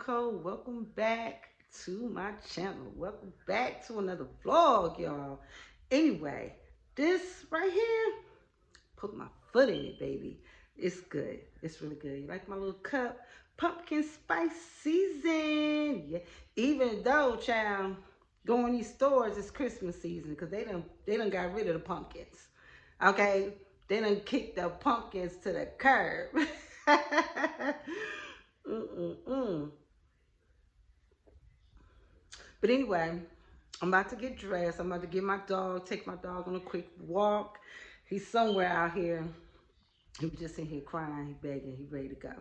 Nicole. Welcome back to my channel. Welcome back to another vlog, y'all. Anyway, this right here, put my foot in it, baby. It's good. It's really good. You like my little cup? Pumpkin spice season. Yeah. Even though, child, go in these stores, it's Christmas season because they done got rid of the pumpkins. Okay? They done kicked the pumpkins to the curb. Mm-mm-mm. But anyway, I'm about to get dressed. I'm about to take my dog on a quick walk. He's somewhere out here. He was just in here crying, he begging, he ready to go.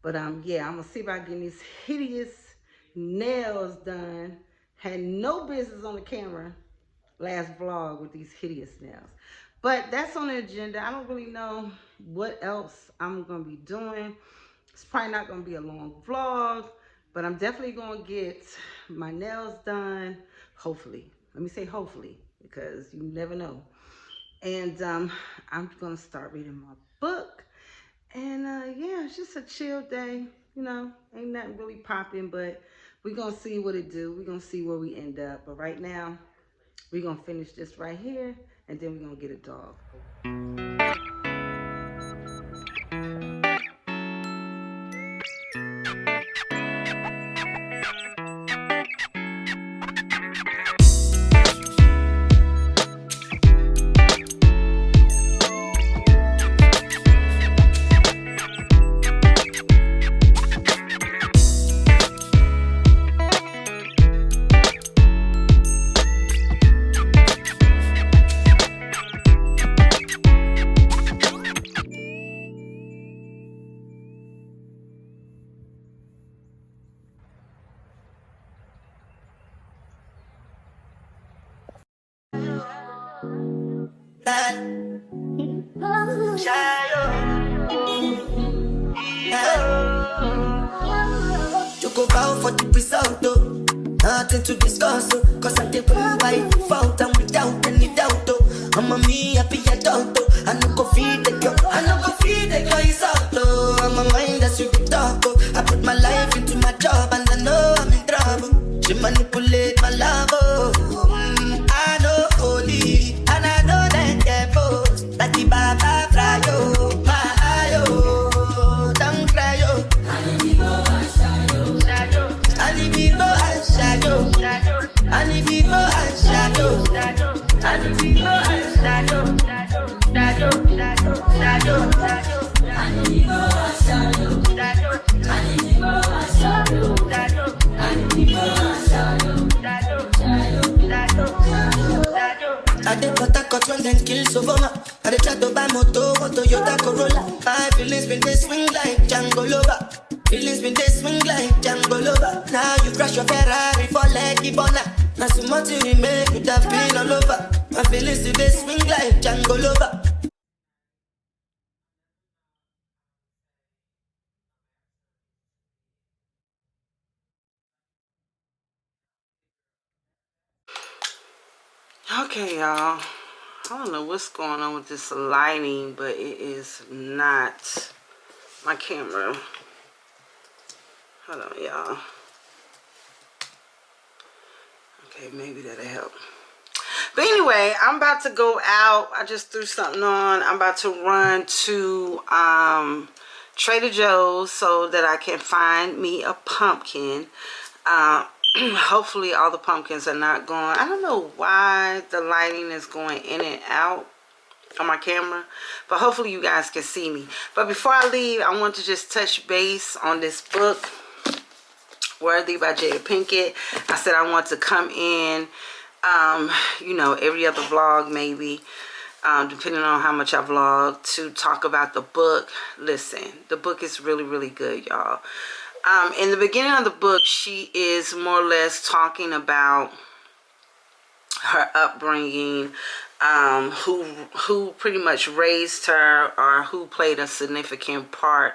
But yeah, I'm gonna see if I can get these hideous nails done. Had no business on the camera last vlog with these hideous nails. But that's on the agenda. I don't really know what else I'm gonna be doing. It's probably not gonna be a long vlog, but I'm definitely gonna get my nails done. Hopefully. Let me say hopefully, because you never know. And I'm gonna start reading my book. And yeah, it's just a chill day. You know, ain't nothing really popping, but we're gonna see what it do. We're gonna see where we end up. But right now, we're gonna finish this right here, and then we're gonna get a dog. You go bow for the result, though. Nothing to discuss, oh. Cause I take one by default and without any doubt, oh. I'm a me happy adult, oh. I no go feed the girl, I no go feed the girl, it's out, oh. I'm a mind that's you can talk, oh. I put my life into my job and I know I'm in trouble. She manipulate my love, oh. I know holy, and I know that devil. That the Baba fry, oh. My eye, oh. Don't cry, oh. And if you go and shadow, and if you go and shadow, and if you go and shadow, and if you go and shadow, and if you go and shadow, and if you go and shadow, I did what I got when them kill Sovoma. I did try to buy moto, Toyota Corolla. My feelings been they swing like Django Lover. Feelings been they swing like Django Lover. Now you crash your Ferrari for leggy bona. Now so much you make you have been all over. My feelings they swing like Django Lover. Okay, y'all. I don't know what's going on with this lighting, but it is not my camera. Hold on, y'all. Okay, maybe that'll help. But anyway, I'm about to go out. I just threw something on. I'm about to run to Trader Joe's so that I can find me a pumpkin. Hopefully all the pumpkins are not gone. I don't know why the lighting is going in and out on my camera, but hopefully you guys can see me. But before I leave, I want to just touch base on this book, Worthy by Jada Pinkett. I said I want to come in, you know, every other vlog maybe, depending on how much I vlog, to talk about the book. Listen, the book is really, really good, y'all. In the beginning of the book, she is more or less talking about her upbringing, who pretty much raised her, or who played a significant part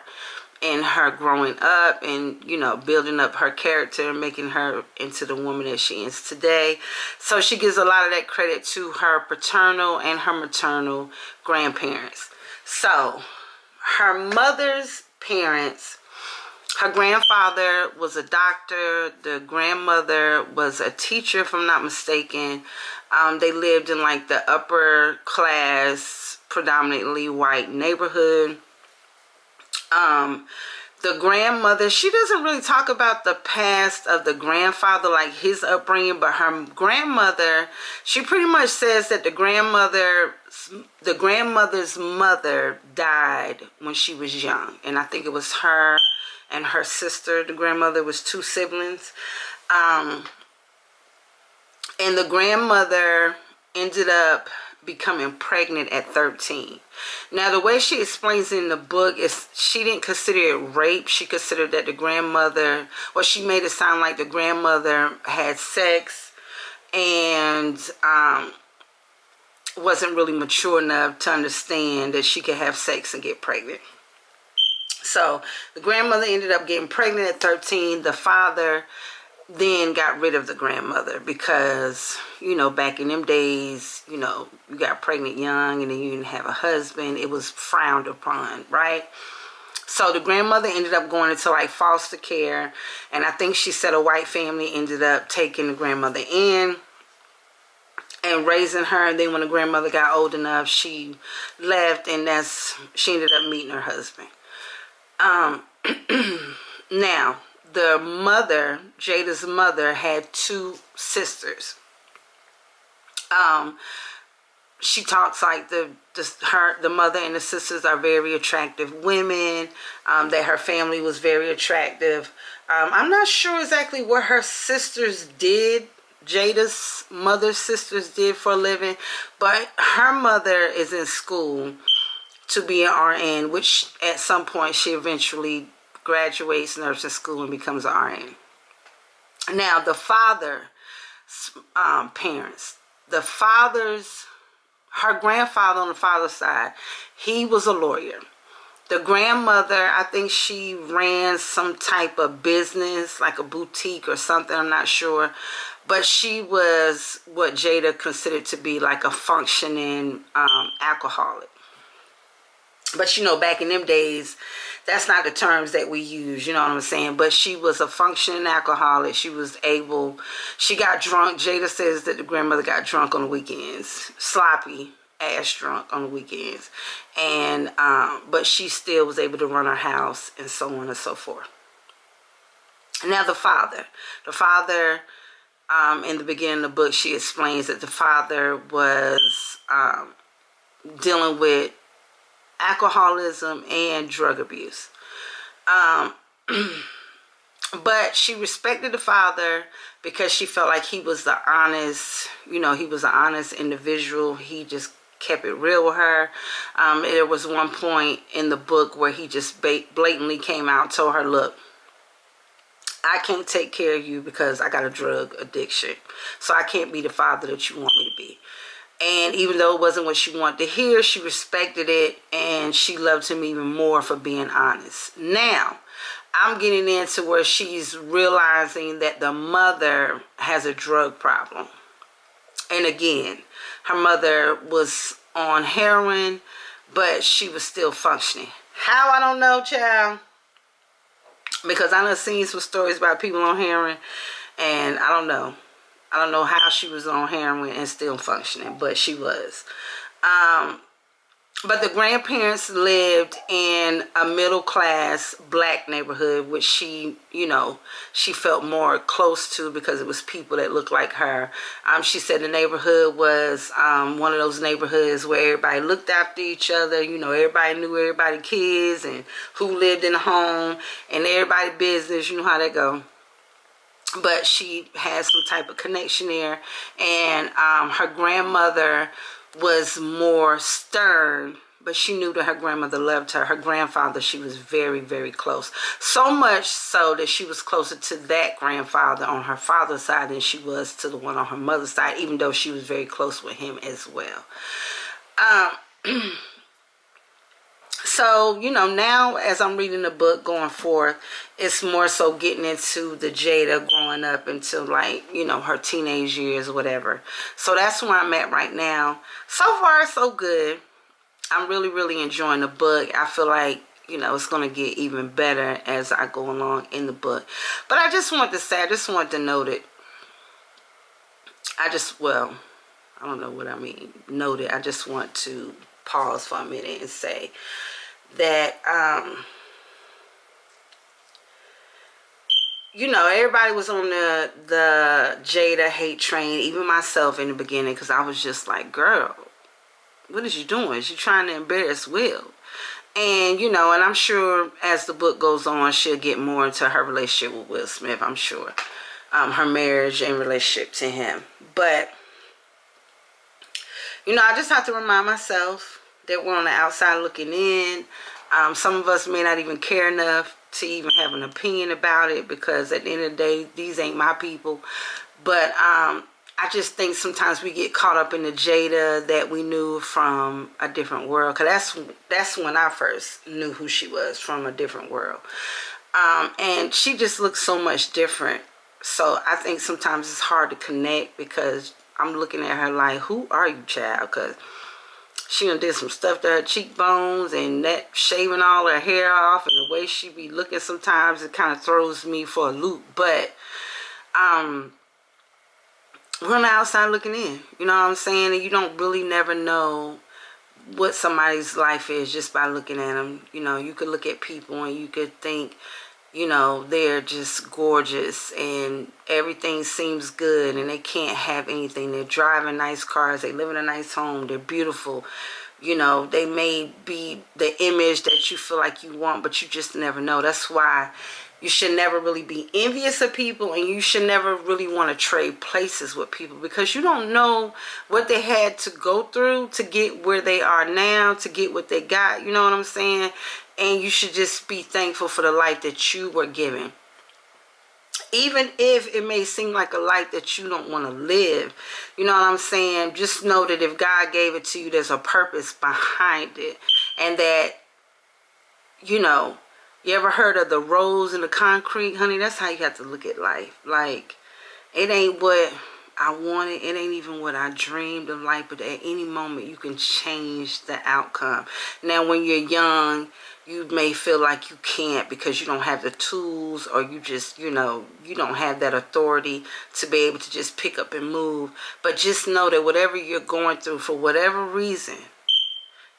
in her growing up, and you know, building up her character and making her into the woman that she is today. So she gives a lot of that credit to her paternal and her maternal grandparents. So her mother's parents Her grandfather was a doctor. The grandmother was a teacher, if I'm not mistaken. They lived in like the upper class, predominantly white neighborhood. The grandmother, she doesn't really talk about the past of the grandfather, like his upbringing, but her grandmother, she pretty much says that the grandmother's mother died when she was young. And I think it was her and her sister. The grandmother was 2 siblings. And the grandmother ended up becoming pregnant at 13. Now, the way she explains in the book is she didn't consider it rape. She considered that the grandmother, well, she made it sound like the grandmother had sex and wasn't really mature enough to understand that she could have sex and get pregnant. So the grandmother ended up getting pregnant at 13. The father then got rid of the grandmother because, you know, back in them days, you know, you got pregnant young and then you didn't have a husband. It was frowned upon, right? So the grandmother ended up going into like foster care, and I think she said a white family ended up taking the grandmother in and raising her. And then when the grandmother got old enough, she left, and she ended up meeting her husband. Now, the mother, Jada's mother, had 2 sisters. She talks like the mother and the sisters are very attractive women, that her family was very attractive. I'm not sure exactly what her sisters did, Jada's mother's sisters did for a living, but her mother is in school to be an RN, which at some point she eventually graduates nursing school and becomes an RN. Now, the father's parents, her grandfather on the father's side, he was a lawyer. The grandmother, I think she ran some type of business, like a boutique or something, I'm not sure. But she was what Jada considered to be like a functioning alcoholic. But, you know, back in them days, that's not the terms that we use, you know what I'm saying? But she was a functioning alcoholic. She got drunk. Jada says that the grandmother got drunk on the weekends. Sloppy ass drunk on the weekends. And, but she still was able to run her house and so on and so forth. Now, the father, in the beginning of the book, she explains that the father was dealing with alcoholism and drug abuse. But she respected the father because she felt like he was the honest, you know, he was an honest individual. He just kept it real with her. There was one point in the book where he just blatantly came out and told her, look, I can't take care of you because I got a drug addiction. So I can't be the father that you want me to be. And even though it wasn't what she wanted to hear, she respected it, and she loved him even more for being honest. Now, I'm getting into where she's realizing that the mother has a drug problem. And again, her mother was on heroin, but she was still functioning. How? I don't know, child. Because I done seen some stories about people on heroin, and I don't know. I don't know how she was on heroin and still functioning, but she was. But the grandparents lived in a middle-class black neighborhood, which she, you know, she felt more close to because it was people that looked like her. She said the neighborhood was one of those neighborhoods where everybody looked after each other. You know, everybody knew everybody's kids and who lived in the home and everybody's business. You know how that go. But she had some type of connection there. And her grandmother was more stern, but she knew that her grandmother loved her. Her grandfather, she was very, very close. So much so that she was closer to that grandfather on her father's side than she was to the one on her mother's side, even though she was very close with him as well. So, you know, now as I'm reading the book going forth, it's more so getting into the Jada growing up until, like, you know, her teenage years or whatever. So that's where I'm at right now. So far, so good. I'm really, really enjoying the book. I feel like, you know, it's going to get even better as I go along in the book. But I just want to say, I just want to note it. Well, I don't know what I mean, note it. I just want to pause for a minute and say that, you know, everybody was on the Jada hate train, even myself in the beginning, because I was just like, girl, what is you doing? Is you trying to embarrass Will? And, you know, and I'm sure as the book goes on, she'll get more into her relationship with Will Smith, I'm sure. Her marriage and relationship to him. But, you know, I just have to remind myself that we're on the outside looking in. Some of us may not even care enough to even have an opinion about it, because at the end of the day, these ain't my people. But I just think sometimes we get caught up in the Jada that we knew from a different world. Because that's when I first knew who she was, from a different world. And she just looks so much different. So I think sometimes it's hard to connect, because I'm looking at her like, who are you, child? Because she done did some stuff to her cheekbones, and that shaving all her hair off, and the way she be looking sometimes, it kind of throws me for a loop. But we're on the outside looking in, you know what I'm saying? And you don't really never know what somebody's life is just by looking at them. You know, you could look at people and you could think, you know, they're just gorgeous and everything seems good, and they can't have anything. They're driving nice cars, they live in a nice home, they're beautiful. You know, they may be the image that you feel like you want, but you just never know. That's why you should never really be envious of people, and you should never really want to trade places with people, because you don't know what they had to go through to get where they are now, to get what they got. You know what I'm saying? And you should just be thankful for the life that you were given. Even if it may seem like a life that you don't want to live, you know what I'm saying? Just know that if God gave it to you, there's a purpose behind it. And that, you know, you ever heard of the rose in the concrete? Honey, that's how you have to look at life. Like, it ain't what I wanted. It ain't even what I dreamed of life. But at any moment, you can change the outcome. Now, when you're young, you may feel like you can't because you don't have the tools, or you just, you know, you don't have that authority to be able to just pick up and move. But just know that whatever you're going through, for whatever reason,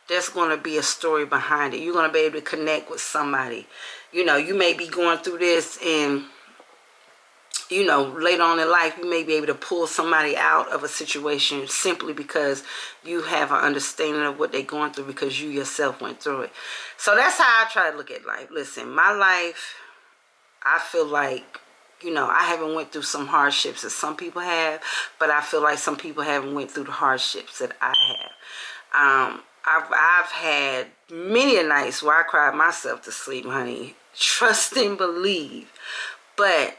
there's going to be a story behind it. You're going to be able to connect with somebody. You know, you may be going through this, and, you know, later on in life, you may be able to pull somebody out of a situation simply because you have an understanding of what they're going through, because you yourself went through it. So that's how I try to look at life. Listen, my life, I feel like, you know, I haven't went through some hardships that some people have, but I feel like some people haven't went through the hardships that I have. I've had many a nights where I cried myself to sleep, honey. Trust and believe. But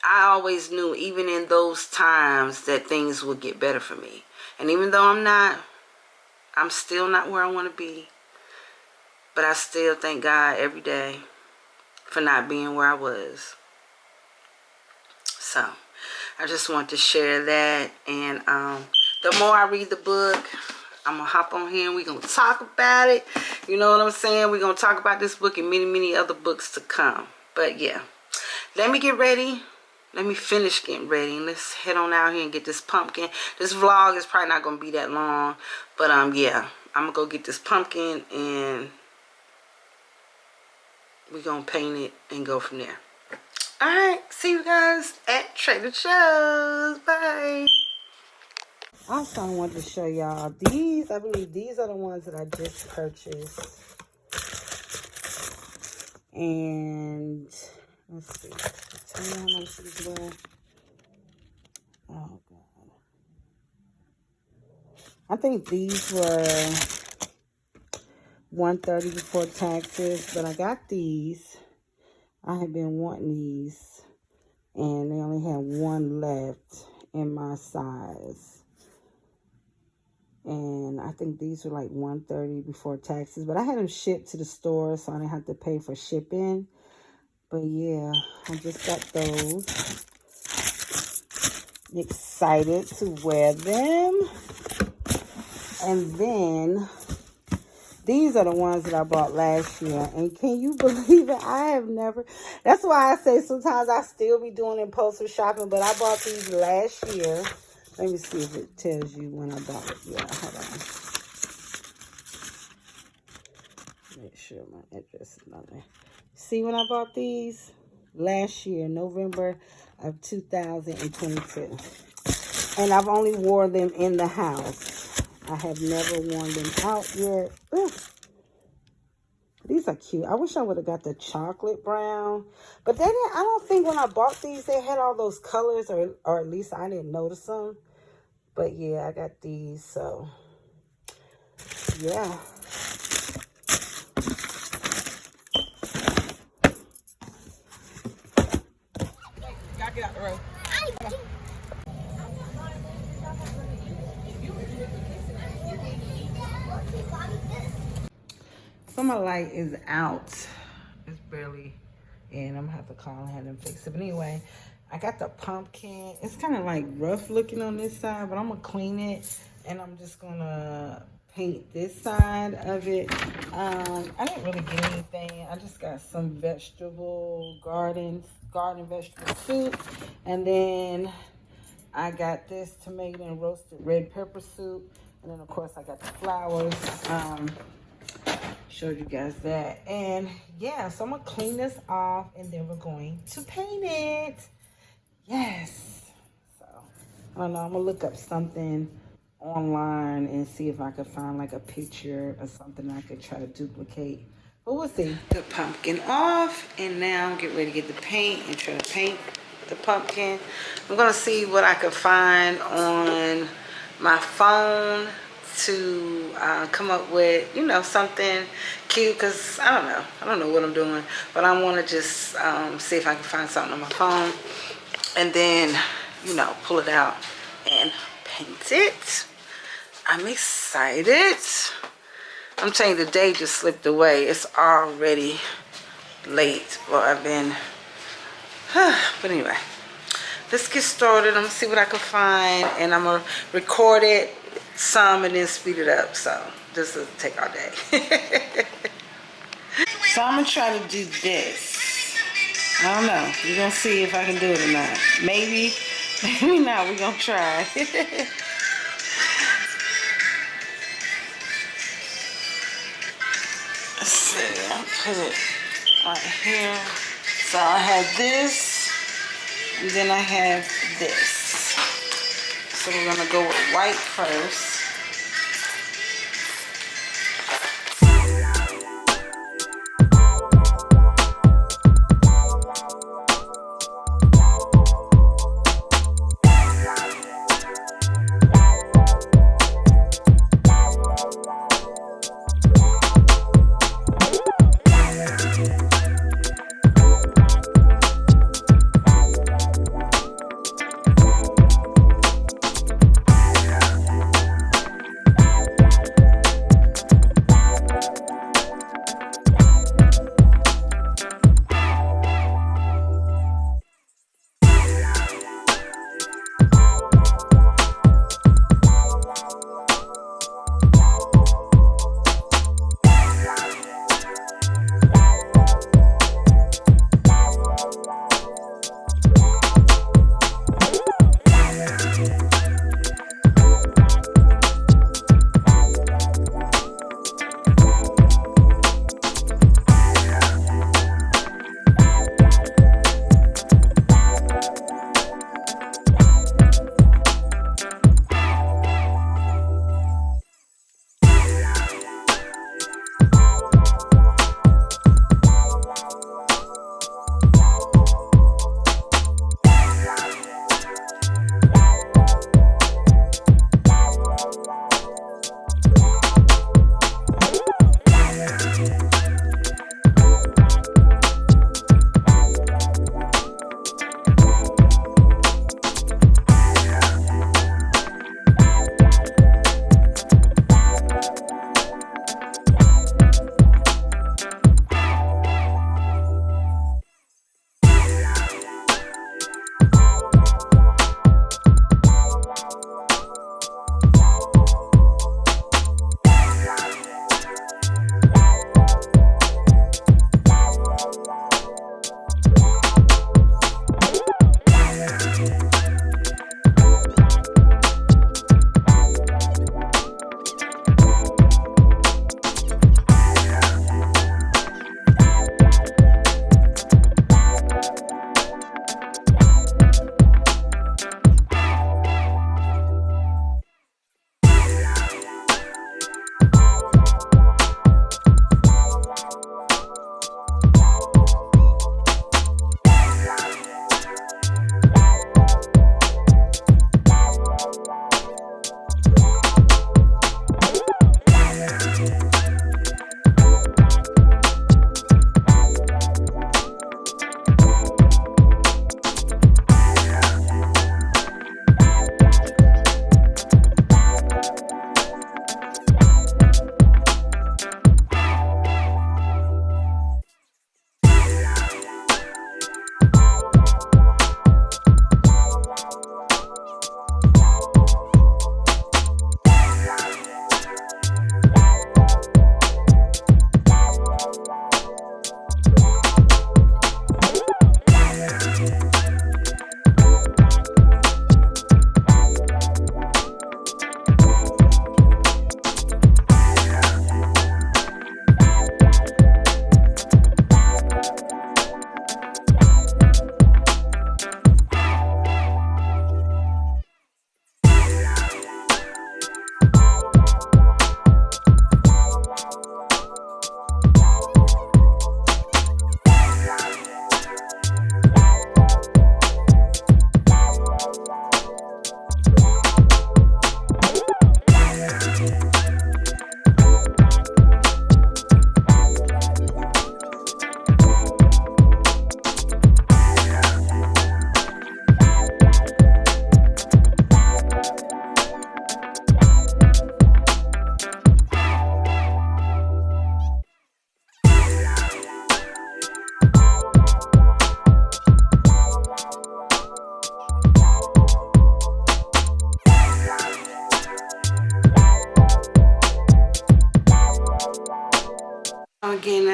I always knew, even in those times, that things would get better for me. And even though I'm still not where I want to be, but I still thank God every day for not being where I was. So, I just want to share that. And the more I read the book, I'm going to hop on here and we're going to talk about it. You know what I'm saying? We're going to talk about this book and many, many other books to come. But yeah, let me get ready. Let me finish getting ready, and let's head on out here and get this pumpkin. This vlog is probably not going to be that long, but yeah, I'm going to go get this pumpkin, and we're going to paint it and go from there. Alright, see you guys at Trader Joe's. Bye. I also wanted to show y'all these. I believe these are the ones that I just purchased. And let's see. Tell me how much these were. Oh God. I think these were $130 before taxes, but I got these. I have been wanting these, and they only have one left in my size. And I think these were like $130 before taxes, but I had them shipped to the store, so I didn't have to pay for shipping. But yeah, I just got those. Excited to wear them. And then These are the ones that I bought last year. And can you believe it? I have never. That's why I say sometimes I still be doing impulsive shopping. But I bought these last year. Let me see if it tells you when I bought it. Yeah, hold on. Make sure my address is on there. See when I bought these? Last year, November of 2022. And I've only wore them in the house. I have never worn them out yet. Ugh. These are cute. I wish I would have got the chocolate brown. But they didn't, I don't think when I bought these, they had all those colors. Or at least I didn't notice them. But yeah, I got these. So, yeah. Gotta get out the road. So my light is out. It's barely in. I'm gonna have to call and have them fix it. But anyway, I got the pumpkin. It's kind of like rough looking on this side, but I'm gonna clean it and I'm just gonna paint this side of it. I didn't really get anything. I just got some garden vegetable soup, and then I got this tomato and roasted red pepper soup, and then of course I got the flowers. Showed you guys that. And yeah, so I'm gonna clean this off and then we're going to paint it. Yes. So I don't know, I'm gonna look up something online and see if I could find like a picture or something I could try to duplicate, but we'll see. The pumpkin off, and now I'm getting ready to get the paint and try to paint the pumpkin. I'm gonna see what I could find on my phone to come up with, you know, something cute, because I don't know what I'm doing, but I want to just see if I can find something on my phone and then, you know, pull it out and paint it. I'm excited. I'm telling you, the day just slipped away. It's already late. Well, I've been but anyway, let's get started. I'm gonna see what I can find, and I'm gonna record it some and then speed it up, so this will take all day. So I'm gonna try to do this. I don't know, we're gonna see if I can do it or not. Maybe not. We're gonna try. Let's see, I'll put it right here. So I have this, and then I have this. So we're gonna go with white first.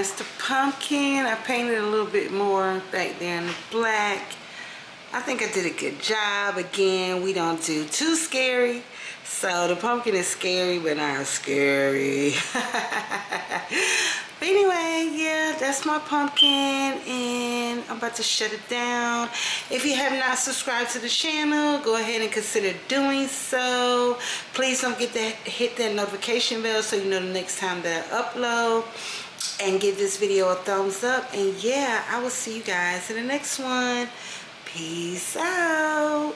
that's the pumpkin. I painted a little bit more back there in the black. I think I did a good job. Again, we don't do too scary. So the pumpkin is scary, but not scary. But anyway, yeah, that's my pumpkin, and I'm about to shut it down. If you have not subscribed to the channel, go ahead and consider doing so. Please don't hit that notification bell so you know the next time that I upload. And give this video a thumbs up. And yeah, I will see you guys in the next one. Peace out.